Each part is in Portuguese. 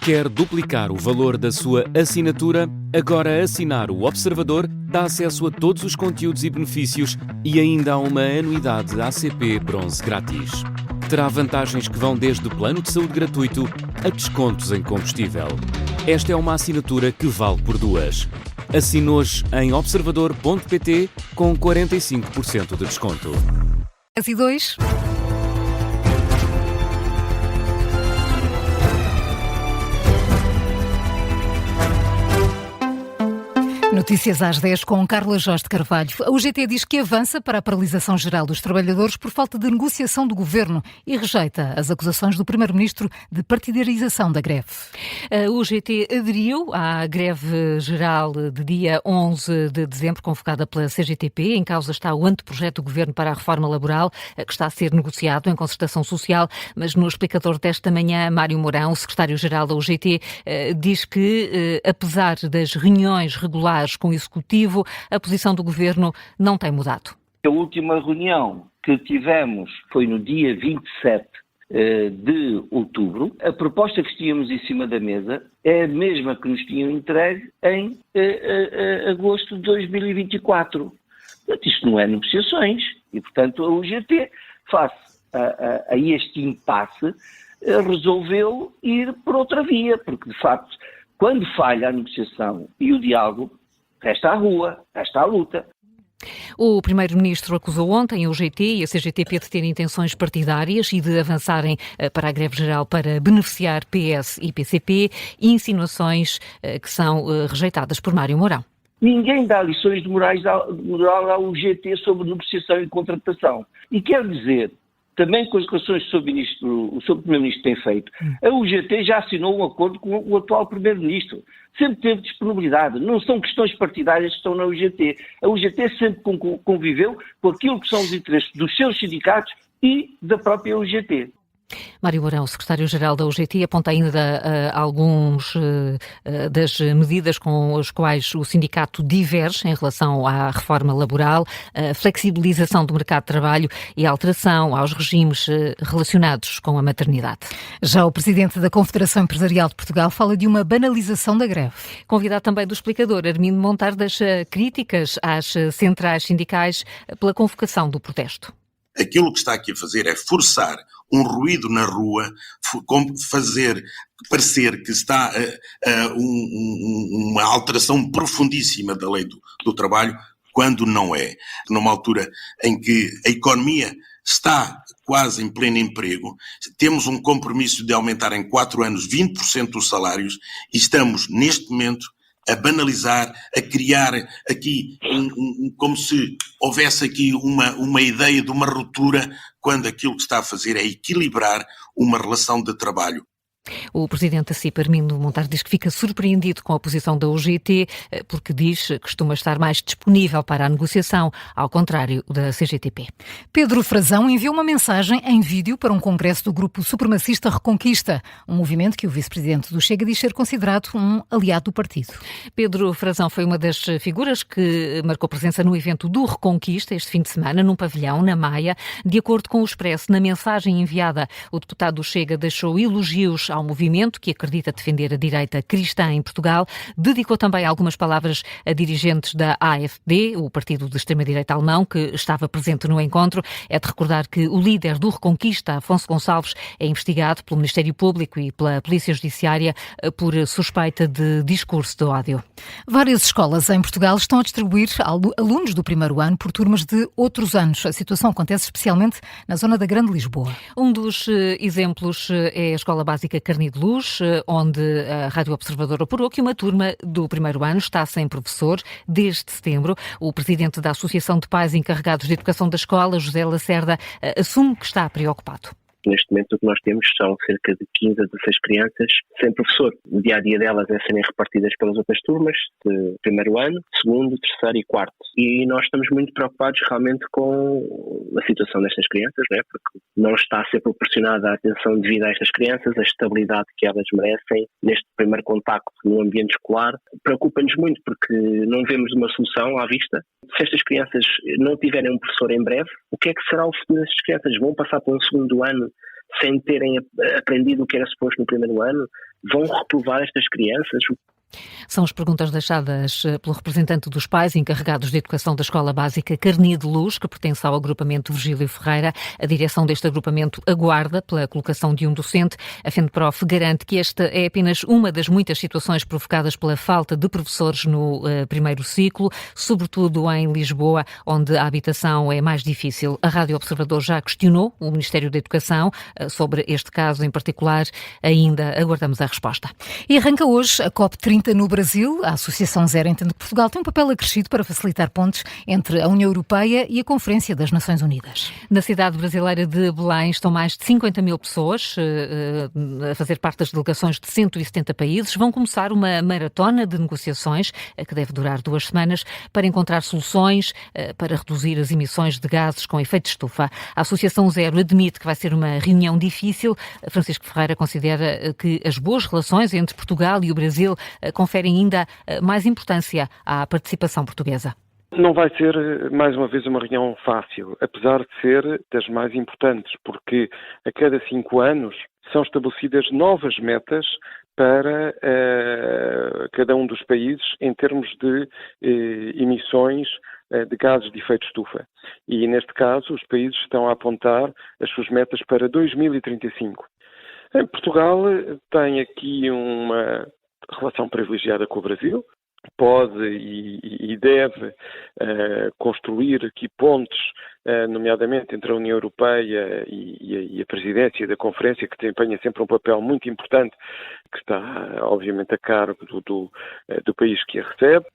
Quer duplicar o valor da sua assinatura? Agora assinar o Observador dá acesso a todos os conteúdos e benefícios e ainda há uma anuidade ACP Bronze grátis. Terá vantagens que vão desde plano de saúde gratuito a descontos em combustível. Esta é uma assinatura que vale por duas. Assine hoje em observador.pt com 45% de desconto. E 2. Notícias às 10 com Carla Jorge de Carvalho. A UGT diz que avança para a paralisação geral dos trabalhadores por falta de negociação do governo e rejeita as acusações do primeiro-ministro de partidarização da greve. A UGT aderiu à greve geral de dia 11 de dezembro, convocada pela CGTP. Em causa está o anteprojeto do governo para a reforma laboral, que está a ser negociado em concertação social, mas no explicador desta manhã, Mário Mourão, o secretário-geral da UGT, diz que, apesar das reuniões regulares com o Executivo, a posição do Governo não tem mudado. A última reunião que tivemos foi no dia 27 de outubro. A proposta que tínhamos em cima da mesa é a mesma que nos tinham entregue em agosto de 2024. Portanto, isto não é negociações e, portanto, a UGT, face a este impasse, resolveu ir por outra via, porque, de facto, quando falha a negociação e o diálogo, resta a rua, resta a luta. O Primeiro-Ministro acusou ontem a UGT e a CGTP de terem intenções partidárias e de avançarem para a greve geral para beneficiar PS e PCP, insinuações que são rejeitadas por Mário Mourão. Ninguém dá lições de moral à UGT sobre negociação e contratação. E quero dizer, também com as declarações que o Sr. Primeiro-Ministro tem feito, a UGT já assinou um acordo com o atual Primeiro-Ministro. Sempre teve disponibilidade. Não são questões partidárias que estão na UGT. A UGT sempre conviveu com aquilo que são os interesses dos seus sindicatos e da própria UGT. Mário Mourão, secretário-geral da UGT, aponta ainda alguns das medidas com as quais o sindicato diverge em relação à reforma laboral, a flexibilização do mercado de trabalho e a alteração aos regimes relacionados com a maternidade. Já o presidente da Confederação Empresarial de Portugal fala de uma banalização da greve. Convidado também do explicador, Armindo Montar, das críticas às centrais sindicais pela convocação do protesto. Aquilo que está aqui a fazer é forçar um ruído na rua, fazer parecer que está uma alteração profundíssima da lei do trabalho, quando não é. Numa altura em que a economia está quase em pleno emprego, temos um compromisso de aumentar em 4 anos 20% dos salários e estamos, neste momento, a banalizar, a criar aqui como se houvesse aqui uma ideia de uma ruptura, quando aquilo que está a fazer é equilibrar uma relação de trabalho. O presidente da CIP, Armindo Montar, diz que fica surpreendido com a posição da UGT, porque diz que costuma estar mais disponível para a negociação, ao contrário da CGTP. Pedro Frazão enviou uma mensagem em vídeo para um congresso do grupo supremacista Reconquista, um movimento que o vice-presidente do Chega diz ser considerado um aliado do partido. Pedro Frazão foi uma das figuras que marcou presença no evento do Reconquista este fim de semana, num pavilhão, na Maia. De acordo com o Expresso, na mensagem enviada, o deputado do Chega deixou elogios ao movimento, que acredita defender a direita cristã em Portugal. Dedicou também algumas palavras a dirigentes da AfD, o partido de extrema-direita alemão, que estava presente no encontro. É de recordar que o líder do Reconquista, Afonso Gonçalves, é investigado pelo Ministério Público e pela Polícia Judiciária por suspeita de discurso de ódio. Várias escolas em Portugal estão a distribuir alunos do primeiro ano por turmas de outros anos. A situação acontece especialmente na zona da Grande Lisboa. Um dos exemplos é a Escola Básica Carni de Luz, onde a Rádio Observador apurou que uma turma do primeiro ano está sem professor desde setembro. O presidente da Associação de Pais Encarregados de Educação da Escola, José Lacerda, assume que está preocupado. Neste momento o que nós temos são cerca de 15 a 16 crianças sem professor. O dia-a-dia delas é serem repartidas pelas outras turmas, de primeiro ano, segundo, terceiro e quarto. E nós estamos muito preocupados realmente com a situação destas crianças, não é? Porque não está a ser proporcionada a atenção devida a estas crianças, a estabilidade que elas merecem neste primeiro contacto no ambiente escolar. Preocupa-nos muito porque não vemos uma solução à vista. Se estas crianças não tiverem um professor em breve, o que é que será o futuro destas crianças? Vão passar por um segundo ano sem terem aprendido o que era suposto no primeiro ano? vão reprovar estas crianças? São as perguntas deixadas pelo representante dos pais encarregados de educação da Escola Básica Carni de Luz, que pertence ao agrupamento Virgílio Ferreira. A direção deste agrupamento aguarda pela colocação de um docente. A FENPROF garante que esta é apenas uma das muitas situações provocadas pela falta de professores no primeiro ciclo, sobretudo em Lisboa, onde a habitação é mais difícil. A Rádio Observador já questionou o Ministério da Educação sobre este caso em particular. Ainda aguardamos a resposta. E arranca hoje a COP30 no Brasil. A Associação Zero entende que Portugal tem um papel acrescido para facilitar pontes entre a União Europeia e a Conferência das Nações Unidas. Na cidade brasileira de Belém estão mais de 50 mil pessoas a fazer parte das delegações de 170 países. Vão começar uma maratona de negociações que deve durar 2 semanas para encontrar soluções para reduzir as emissões de gases com efeito de estufa. A Associação Zero admite que vai ser uma reunião difícil. Francisco Ferreira considera que as boas relações entre Portugal e o Brasil conferem ainda mais importância à participação portuguesa. Não vai ser, mais uma vez, uma reunião fácil, apesar de ser das mais importantes, porque a cada 5 anos são estabelecidas novas metas para cada um dos países em termos de emissões de gases de efeito de estufa. E, neste caso, os países estão a apontar as suas metas para 2035. Portugal tem aqui uma relação privilegiada com o Brasil, pode e deve construir aqui pontes, nomeadamente entre a União Europeia e a presidência da Conferência, que desempenha sempre um papel muito importante, que está, obviamente, a cargo do país que a recebe.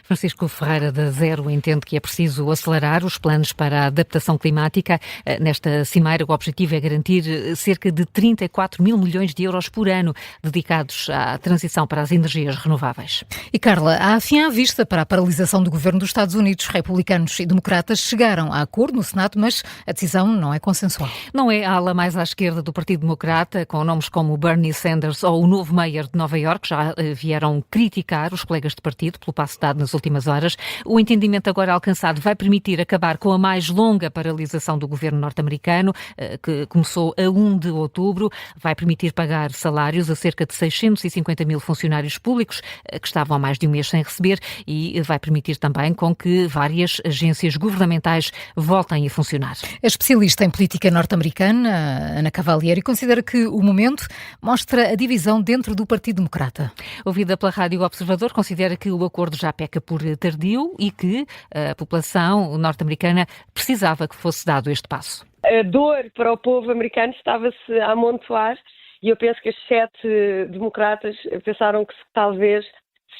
Francisco Ferreira, da Zero, entende que é preciso acelerar os planos para a adaptação climática. Nesta cimeira, o objetivo é garantir cerca de 34 mil milhões de euros por ano dedicados à transição para as energias renováveis. E Carla, há fim à vista para a paralisação do governo dos Estados Unidos. Republicanos e democratas chegaram a acordo no Senado, mas a decisão não é consensual. Não é a ala mais à esquerda do Partido Democrata, com nomes como Bernie Sanders ou o novo mayor de Nova Iorque, já vieram criticar os colegas de partido pelo passo dado nas últimas horas. O entendimento agora alcançado vai permitir acabar com a mais longa paralisação do governo norte-americano, que começou a 1 de outubro. Vai permitir pagar salários a cerca de 650 mil funcionários públicos que estavam há mais de um mês sem receber e vai permitir também com que várias agências governamentais voltem a funcionar. A especialista em política norte-americana, Ana Cavalieri, considera que o momento mostra a divisão dentro do Partido Democrata. Ouvida pela Rádio Observador, considera que o acordo já peca por tardio e que a população norte-americana precisava que fosse dado este passo. A dor para o povo americano estava-se a amontoar e eu penso que os 7 democratas pensaram que talvez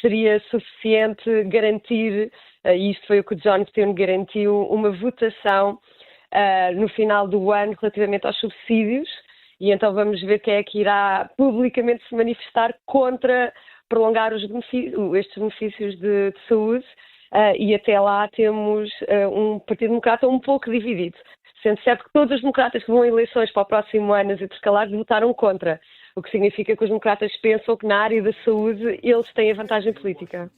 seria suficiente garantir, e isto foi o que o John McCain garantiu, uma votação no final do ano relativamente aos subsídios, e então vamos ver quem é que irá publicamente se manifestar contra prolongar estes benefícios de saúde, e até lá temos um Partido Democrata um pouco dividido. Sendo certo que todos os democratas que vão a eleições para o próximo ano nas intercalares votaram contra, o que significa que os democratas pensam que na área da saúde eles têm a vantagem política.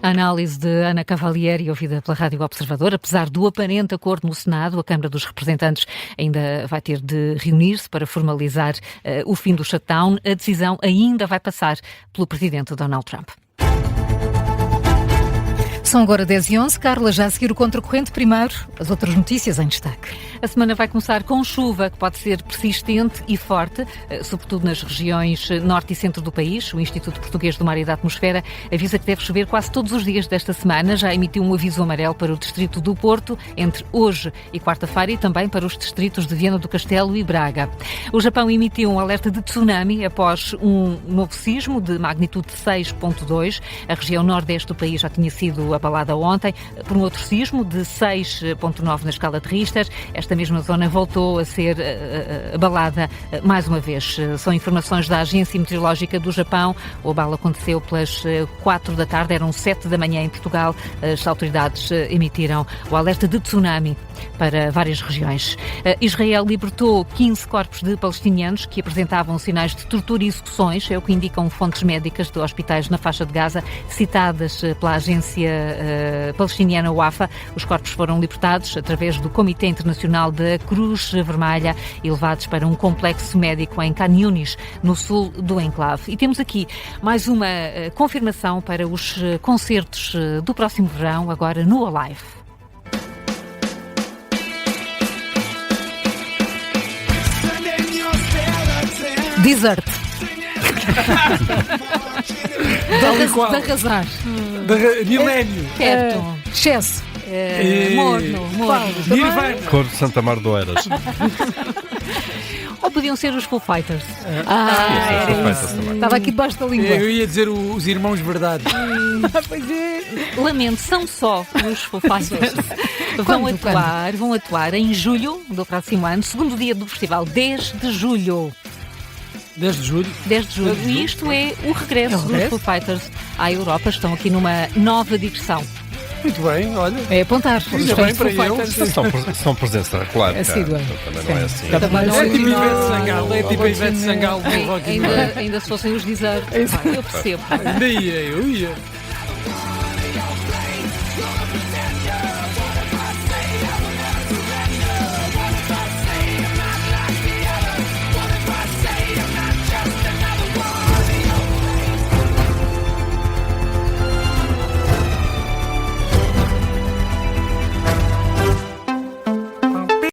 A análise de Ana Cavalieri, ouvida pela Rádio Observador. Apesar do aparente acordo no Senado, a Câmara dos Representantes ainda vai ter de reunir-se para formalizar o fim do shutdown. A decisão ainda vai passar pelo presidente Donald Trump. São agora 10h11. Carla, já a seguir o Contracorrente. Primeiro, as outras notícias em destaque. A semana vai começar com chuva, que pode ser persistente e forte, sobretudo nas regiões norte e centro do país. O Instituto Português do Mar e da Atmosfera avisa que deve chover quase todos os dias desta semana. Já emitiu um aviso amarelo para o distrito do Porto, entre hoje e quarta-feira, e também para os distritos de Viana do Castelo e Braga. O Japão emitiu um alerta de tsunami após um novo sismo de magnitude 6.2. A região nordeste do país já tinha sido abalada ontem por um outro sismo de 6.9 na escala de Richter. Esta mesma zona voltou a ser abalada mais uma vez. São informações da Agência Meteorológica do Japão. O abalo aconteceu pelas 4 da tarde, eram 7 da manhã em Portugal. As autoridades emitiram o alerta de tsunami para várias regiões. Israel libertou 15 corpos de palestinianos que apresentavam sinais de tortura e execuções, é o que indicam fontes médicas de hospitais na faixa de Gaza, citadas pela agência palestiniana Wafa. Os corpos foram libertados através do Comitê Internacional da Cruz Vermelha e levados para um complexo médico em Khan Yunis, no sul do enclave. E temos aqui mais uma confirmação para os concertos do próximo verão, agora no Alive. Desert. De arrasar. Milénio. Perto. Excesso. Morno. Nirvana. Cor de Santa Mar do Eiras. Ou podiam ser os Foo Fighters. Era isso. Estava aqui debaixo da língua. Eu ia dizer os Irmãos Verdade. Pois é. Lamento, são só os Foo Fighters. Vão atuar em julho do próximo ano, segundo dia do festival, 10 de julho. 10 de julho. 10 de julho. E isto é o regresso dos Foo Fighters à Europa. Estão aqui numa nova digressão. Muito bem, olha. É apontar. Ainda bem para eles. São presença regular. Assídua. Também não é assim. É tipo Ivete Sangalo. É tipo Ivete Sangalo do Rock in Rio. Ainda se fossem os Desert. Eu percebo. Ainda ia, eu ia.